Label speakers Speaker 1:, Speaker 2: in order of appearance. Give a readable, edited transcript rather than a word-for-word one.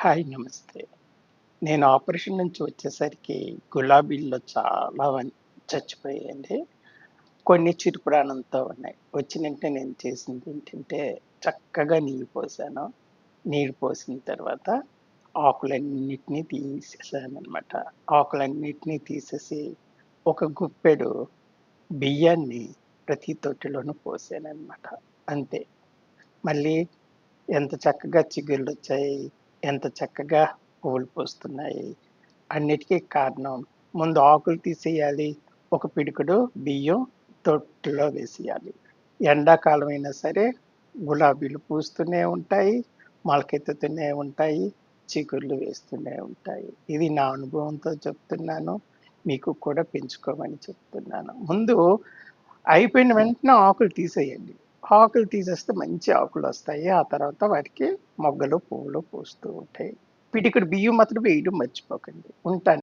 Speaker 1: Hi నమస్తే. నేను operation నుంచి వచ్చేసరికి గులాబీల్లో చాలా చచ్చిపోయాయండి. కొన్ని చిరుపు ప్రాణంతో ఉన్నాయి. వచ్చిన వెంటనే నేను చేసిందేంటంటే చక్కగా నీళ్ళు పోసాను. నీళ్ళు పోసిన తర్వాత ఆకులన్నిటిని తీసేసాననమాట. ఆకులన్నిటిని తీసేసి ఒక గుప్పెడు బియ్యాన్ని ప్రతి తొట్టిలోనూ పోసాననమాట. అంతే. మళ్ళీ ఎంత చక్కగా చిగుళ్ళొచ్చాయి. ఎంత చక్కగా పువ్వులు పూస్తున్నాయి. అన్నిటికి కారణం ముందు ఆకులు తీసేయాలి. ఒక పిడికెడు బియ్యం తొట్టిలో వేసేయాలి. ఎండాకాలం అయినా సరే గులాబీలు పూస్తూనే ఉంటాయి. మొలకెత్తుతూనే ఉంటాయి. చిగుర్లు వేస్తూనే ఉంటాయి. ఇది నా అనుభవంతో చెప్తున్నాను. మీకు కూడా పెంచుకోమని చెప్తున్నాను. ముందు అయిపోయిన వెంటనే ఆకులు తీసేయండి. ఆకులు తీసేస్తే మంచి ఆకులొస్తాయి. ఆ తర్వాత వాటికి మొగ్గలు, పువ్వులు పూస్తూ ఉంటాయి. పిడికెడు బియ్యం మాత్రం వేయడం మర్చిపోకండి. ఉంటాను.